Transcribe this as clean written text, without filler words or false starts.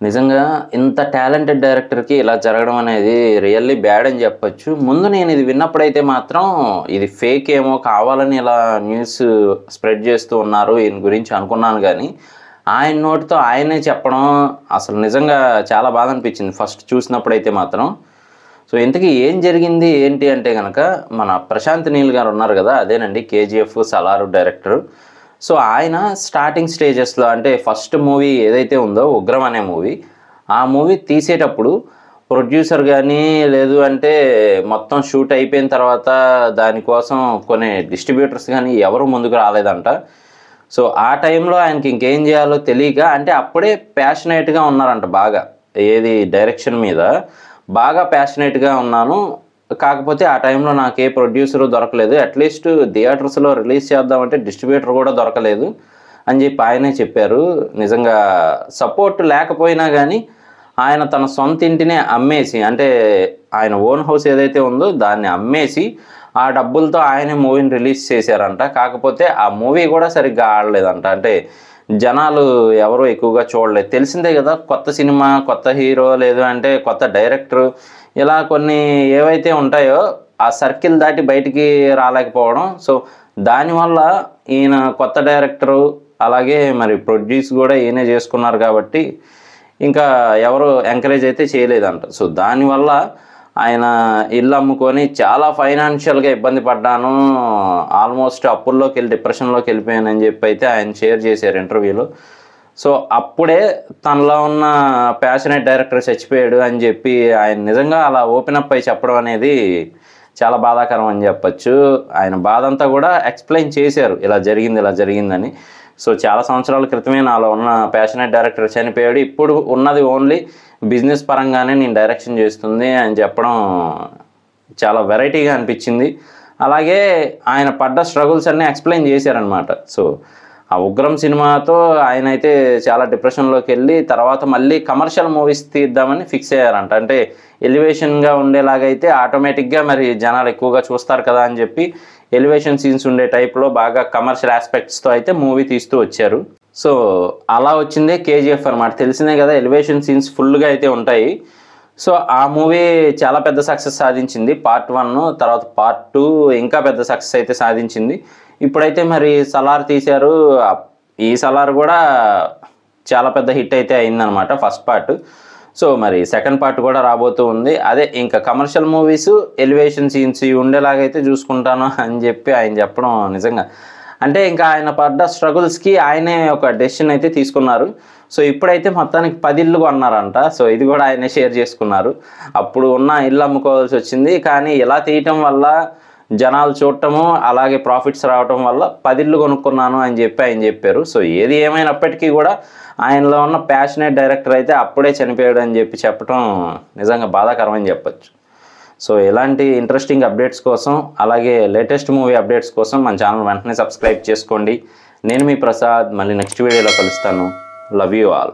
నిజంగా ఇంత టాలెంటెడ్ డైరెక్టర్‌కి ఇలా జరగడం అనేది రియల్లీ బ్యాడ్ అని చెప్పొచ్చు. ముందు నేను ఇది విన్నప్పుడైతే మాత్రం ఇది ఫేక్ ఏమో కావాలని ఇలా న్యూస్ స్ప్రెడ్ చేస్తూ ఉన్నారు ఈయన గురించి అనుకున్నాను గానీ, ఆయన నోటితో ఆయనే చెప్పడం అసలు నిజంగా చాలా బాధ అనిపించింది ఫస్ట్ చూసినప్పుడైతే మాత్రం. సో ఇంతకీ ఏం జరిగింది ఏంటి అంటే గనక మన ప్రశాంత్ నీల్ గారు ఉన్నారు కదా! అదేనండి 'కేజీఎఫ్', 'సలార్' డైరెక్టరు. సో ఆయన స్టార్టింగ్ స్టేజెస్‌లో అంటే ఫస్ట్ మూవీ ఏదైతే ఉందో 'ఉగ్రం' అనే మూవీ, ఆ మూవీ తీసేటప్పుడు ప్రొడ్యూసర్ గానీ, లేదు అంటే మొత్తం షూట్ అయిపోయిన తర్వాత దానికోసం కొనే డిస్ట్రిబ్యూటర్స్ గానీ ఎవరు ముందుకు రాలేదంట. సో ఆ టైంలో ఆయనకి ఇంకేం చేయాలో తెలియక అంటే అప్పుడే ప్యాషనేట్‌గా ఉన్నారంట బాగా. ఏది డైరెక్షన్ మీద బాగా ప్యాషనేట్‌గా ఉన్నాను. కాకపోతే ఆ టైంలో నాకు ఏ ప్రొడ్యూసరు దొరకలేదు. అట్‌లీస్ట్ థియేటర్స్‌లో రిలీజ్ చేద్దామంటే డిస్ట్రిబ్యూటర్ కూడా దొరకలేదు అని చెప్పి ఆయనే చెప్పారు. నిజంగా సపోర్ట్ లేకపోయినా గానీ ఆయన తన సొంత ఇంటినే అమ్మేసి అంటే ఆయన ఓన్ హౌస్ ఏదైతే ఉందో దాన్ని అమ్మేసి ఆ డబ్బులతో ఆయనే మూవీని రిలీజ్ చేశారంట. కాకపోతే ఆ మూవీ కూడా సరిగ్గా ఆడలేదంట. అంటే జనాలు ఎవరు ఎక్కువగా చూడలేదు. తెలిసిందే కదా! కొత్త సినిమా, కొత్త హీరో లేదు అంటే కొత్త డైరెక్టరు ఇలా కొన్ని ఏవైతే ఉంటాయో ఆ సర్కిల్ దాటి బయటికి రాలేకపోవడం. సో దానివల్ల ఈయన కొత్త డైరెక్టరు అలాగే మరి ప్రొడ్యూస్ కూడా ఈయనే చేసుకున్నారు కాబట్టి ఇంకా ఎవరు ఎంకరేజ్ అయితే చేయలేదంట. సో దానివల్ల ఆయన ఇల్లు అమ్ముకొని చాలా ఫైనాన్షియల్‌గా ఇబ్బంది పడ్డాను. ఆల్మోస్ట్ అప్పుల్లోకెళ్ళి డిప్రెషన్‌లోకి వెళ్ళిపోయానని చెప్పి అయితే ఆయన షేర్ చేశారు ఇంటర్వ్యూలో. సో అప్పుడే తనలో ఉన్న ప్యాషనేట్ డైరెక్టర్ చచ్చిపోయాడు అని చెప్పి ఆయన నిజంగా అలా ఓపెన్ అప్ అయ్యి చెప్పడం అనేది చాలా బాధాకరం అని చెప్పొచ్చు. ఆయన బాధంతా కూడా ఎక్స్‌ప్లెయిన్ చేశారు. ఇలా జరిగింది, ఇలా జరిగిందని. సో చాలా సంవత్సరాల క్రితమే నాలో ఉన్న ప్యాషనేట్ డైరెక్టర్ చనిపోయాడు. ఇప్పుడు ఉన్నది ఓన్లీ బిజినెస్ పరంగానే నేను డైరెక్షన్ చేస్తుంది అని చెప్పడం చాలా వెరైటీగా అనిపించింది. అలాగే ఆయన పడ్డ స్ట్రగుల్స్ అన్నీ ఎక్స్‌ప్లెయిన్ చేశారనమాట. సో ఆ 'ఉగ్రం' సినిమాతో ఆయనైతే చాలా డిప్రెషన్‌లోకి వెళ్ళి తర్వాత మళ్ళీ కమర్షియల్ మూవీస్ తీద్దామని ఫిక్స్ అయ్యారంట. అంటే ఎలివేషన్‌గా ఉండేలాగైతే ఆటోమేటిక్‌గా మరి జనాలు ఎక్కువగా చూస్తారు కదా అని చెప్పి ఎలివేషన్ సీన్స్ ఉండే టైప్‌లో బాగా కమర్షియల్ ఆస్పెక్ట్స్‌తో అయితే మూవీ తీస్తూ వచ్చారు. సో అలా వచ్చిందే 'కేజీఎఫ్' అనమాట. తెలిసిందే కదా! ఎలివేషన్ సీన్స్ ఫుల్‌గా అయితే ఉంటాయి. సో ఆ మూవీ చాలా పెద్ద సక్సెస్ సాధించింది. పార్ట్ 1 తర్వాత పార్ట్ 2 ఇంకా పెద్ద సక్సెస్ అయితే సాధించింది. ఇప్పుడైతే మరి 'సలార్' తీశారు. ఈ 'సలార్' కూడా చాలా పెద్ద హిట్ అయితే అయిందనమాట ఫస్ట్ పార్ట్. సో మరి సెకండ్ పార్ట్ కూడా రాబోతూ ఉంది. అదే ఇంకా కమర్షియల్ మూవీస్, ఎలివేషన్ సీన్స్ ఇవి ఉండేలాగైతే చూసుకుంటాను అని చెప్పి ఆయన చెప్పడం నిజంగా అంటే ఇంకా ఆయన పడ్డ స్ట్రగుల్స్‌కి ఆయనే ఒక డెసిషన్ అయితే తీసుకున్నారు. సో ఇప్పుడైతే మొత్తానికి 10 ఇళ్ళు కొన్నారంట. సో ఇది కూడా ఆయనే షేర్ చేసుకున్నారు. అప్పుడు ఉన్న ఇల్లు అమ్ముకోవాల్సి వచ్చింది. కానీ ఇలా తీయటం వల్ల జనాలు చూడటము అలాగే ప్రాఫిట్స్ రావటం వల్ల 10 ఇళ్ళు కొనుక్కున్నాను అని చెప్పి ఆయన చెప్పారు. సో ఏది ఏమైనప్పటికీ కూడా ఆయనలో ఉన్న ప్యాషనేట్ డైరెక్టర్ అయితే అప్పుడే చనిపోయాడు అని చెప్పి చెప్పడం నిజంగా బాధాకరం అని చెప్పొచ్చు. సో ఇలాంటి ఇంట్రెస్టింగ్ అప్డేట్స్ కోసం అలాగే లేటెస్ట్ మూవీ అప్డేట్స్ కోసం మన ఛానల్ వెంటనే సబ్స్క్రైబ్ చేసుకోండి. నేను మీ ప్రసాద్. మళ్ళీ నెక్స్ట్ వీడియోలో కలుస్తాను. Love you all.